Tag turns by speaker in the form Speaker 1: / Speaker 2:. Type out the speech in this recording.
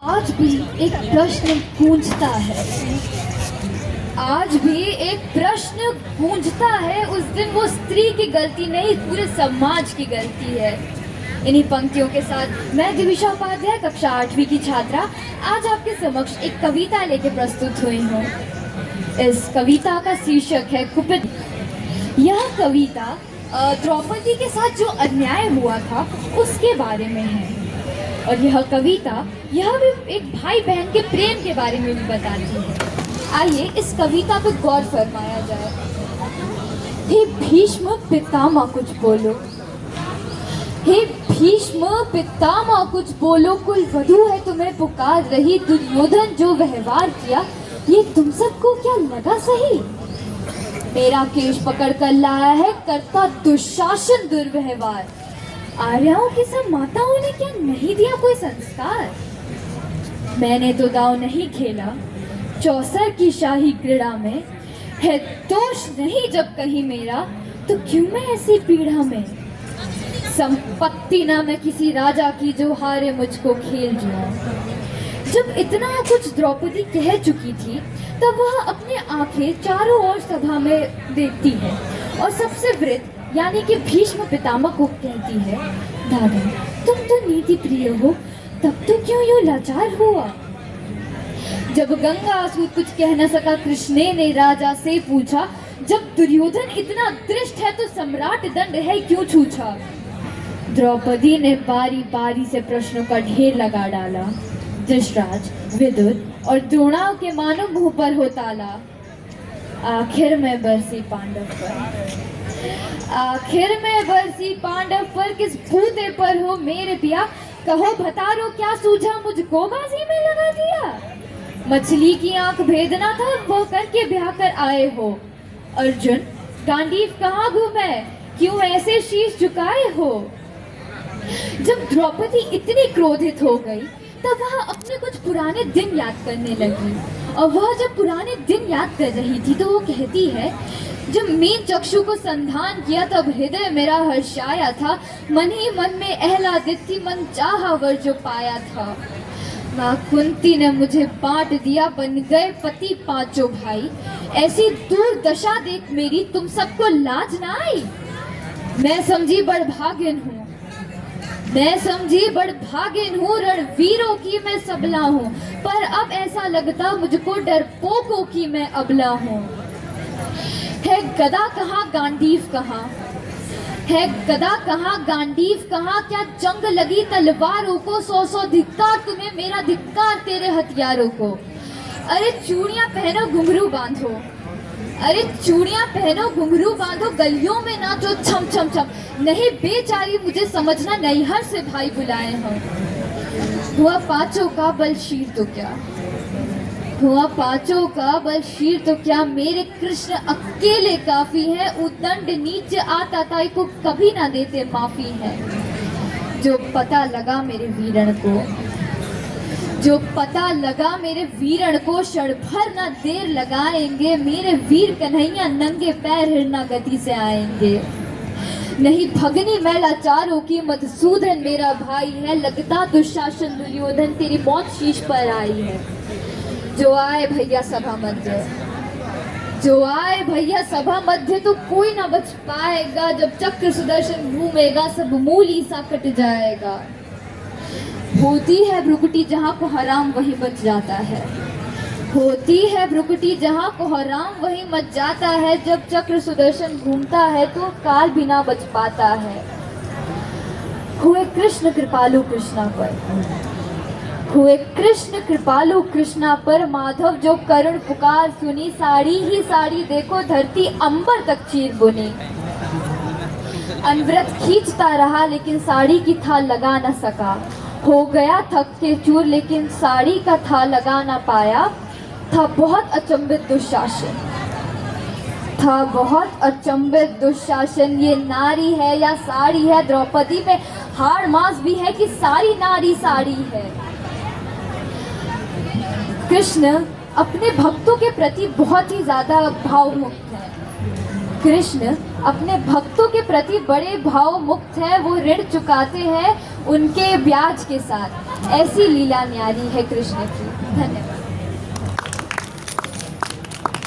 Speaker 1: आज भी एक प्रश्न गूंजता है। आज भी एक प्रश्न गूंजता है। उस दिन वो स्त्री की गलती नहीं, पूरे समाज की गलती है। इन्हीं पंक्तियों के साथ मैं दिविशा उपाध्याय, कक्षा 8वीं की छात्रा, आज आपके समक्ष एक कविता लेके प्रस्तुत हुई हूँ। इस कविता का शीर्षक है कुपित। यह कविता द्रौपदी के साथ जो अन्याय हुआ था उसके बारे में है, और यह कविता यह भी एक भाई बहन के प्रेम के बारे में भी बताती है। आइए इस कविता पर गौर फरमाया जाए। हे भीष्म पितामह कुछ बोलो, हे भीष्म पितामह कुछ बोलो, कुल वधू है तुम्हें पुकार रही, दुर्योधन जो व्यवहार किया ये तुम सबको क्या लगा सही? मेरा केश पकड़ कर लाया है करता दुशासन दुर्व्यवहार, आर्याओं की सब माताओं ने क्या नहीं दिया कोई संस्कार? मैंने तो दाव नहीं खेला चौसर की शाही क्रीड़ा में, है दोष नहीं जब कहीं मेरा तो क्यों मैं ऐसी पीड़ा में? संपत्ति ना मैं किसी राजा की जो हारे मुझको खेल जुआ। जब इतना कुछ द्रौपदी कह चुकी थी तब वह अपनी आंखें चारों ओर सभा में देखती है और सबसे वृद्ध यानी कि भीष्म पितामह को कहती है, दादा तुम तो नीति प्रिय हो, तब तो क्यों यूं लाचार हुआ? जब गंगासूत कुछ कह न सका कृष्ण ने राजा से पूछा, जब दुर्योधन इतना दृष्ट है तो सम्राट दंड है क्यों छूछा? द्रौपदी ने बारी बारी से प्रश्नों का ढेर लगा डाला। धृतराज, विदुर और द्रोणाओं के मानो मुंह पर हो ताला। आखिर में बरसी पांडव पर, आखिर में बरसी पांडव पर, किस भूते पर हो मेरे पिया? कहो भतारो क्या सूझा मुझको बाजी में लगा दिया? मछली की आंख भेदना था वो करके ब्याह कर आए हो। अर्जुन गांडीव कहाँ घूमे, क्यों ऐसे शीश झुकाए हो? जब द्रौपदी इतनी क्रोधित हो गई तब वह अपने कुछ पुराने दिन याद करने लगी, और वह जब पुराने दिन याद कर रही थी तो वो कहती है, जब मीन चक्षु को संधान किया तब हृदय मेरा हर्षाया था, मन ही मन में एहलादित थी, मन चाहा वर जो पाया था। माँ कुंती ने मुझे बांट दिया, बन गए पति पांचों भाई, ऐसी दुर्दशा देख मेरी तुम सबको लाज ना आई? मैं समझी बड़भागिन हूँ, मैं समझी बड़भागिन हूँ, रणवीरों की मैं सबला हूँ, पर अब ऐसा लगता मुझको डरपोकों की मैं अबला हूँ। है गदा कहाँ गांडीव कहाँ, है गदा कहाँ गांडीव कहाँ, क्या जंग लगी तलवारों को, सौ सौ धिक्कार तुम्हें मेरा धिक्कार तेरे हथियारों को। अरे चूड़ियां पहनो घुंघरू बांधो, अरे चूड़ियां पहनो घुंघरू बांधो, गलियों में नाचो छम छम छम, नहीं बेचारी मुझे समझना नैहर से भाई बुलाए हो। हुआ पांचों का बल शीर तो क्या, हुआ पांचों का बल शीर तो क्या, मेरे कृष्ण अकेले काफी है, उदंड नीच आता ताई को कभी ना देते माफी है। जो पता लगा मेरे वीरण को, जो पता लगा मेरे वीरण को, क्षण भर ना देर लगाएंगे, मेरे वीर कन्हैया नंगे पैर हिरना गति से आएंगे। नहीं भगनी मैं लाचारों की, मधुसूदन मेरा भाई है, लगता दुशासन दुर्योधन तेरी मौत शीश पर आई है। जो आए भैया सभा मध्य, जो आए भैया सभा मध्य, तो कोई ना बच पाएगा, जब चक्र सुदर्शन घूमेगा सब मूली सा कट जाएगा। होती है भ्रुकुटी जहाँ को हराम वही बच जाता है, होती है भ्रुकुटी जहाँ को हराम वही मच जाता है, जब चक्र सुदर्शन घूमता है तो काल भी ना बच पाता है। हुए कृष्ण कृपालु कृष्णा पर, हुए कृष्ण कृपालु कृष्णा पर, माधव जो करुण पुकार सुनी, साड़ी ही साड़ी देखो धरती अंबर तक चीर बुनी। अनवरत खींचता रहा लेकिन साड़ी की था लगा न सका, हो गया थक के चूर लेकिन साड़ी का था लगा ना पाया। था बहुत अचंभित दुशासन, था बहुत अचंभित दुशासन, ये नारी है या साड़ी है? द्रौपदी में हाड़ मास भी है कि सारी नारी साड़ी है? कृष्ण अपने भक्तों के प्रति बहुत ही ज्यादा भावमुक्त है। कृष्ण अपने भक्तों के प्रति बड़े भाव मुक्त हैं, वो ऋण चुकाते हैं उनके ब्याज के साथ। ऐसी लीला न्यारी है कृष्ण की। धन्यवाद।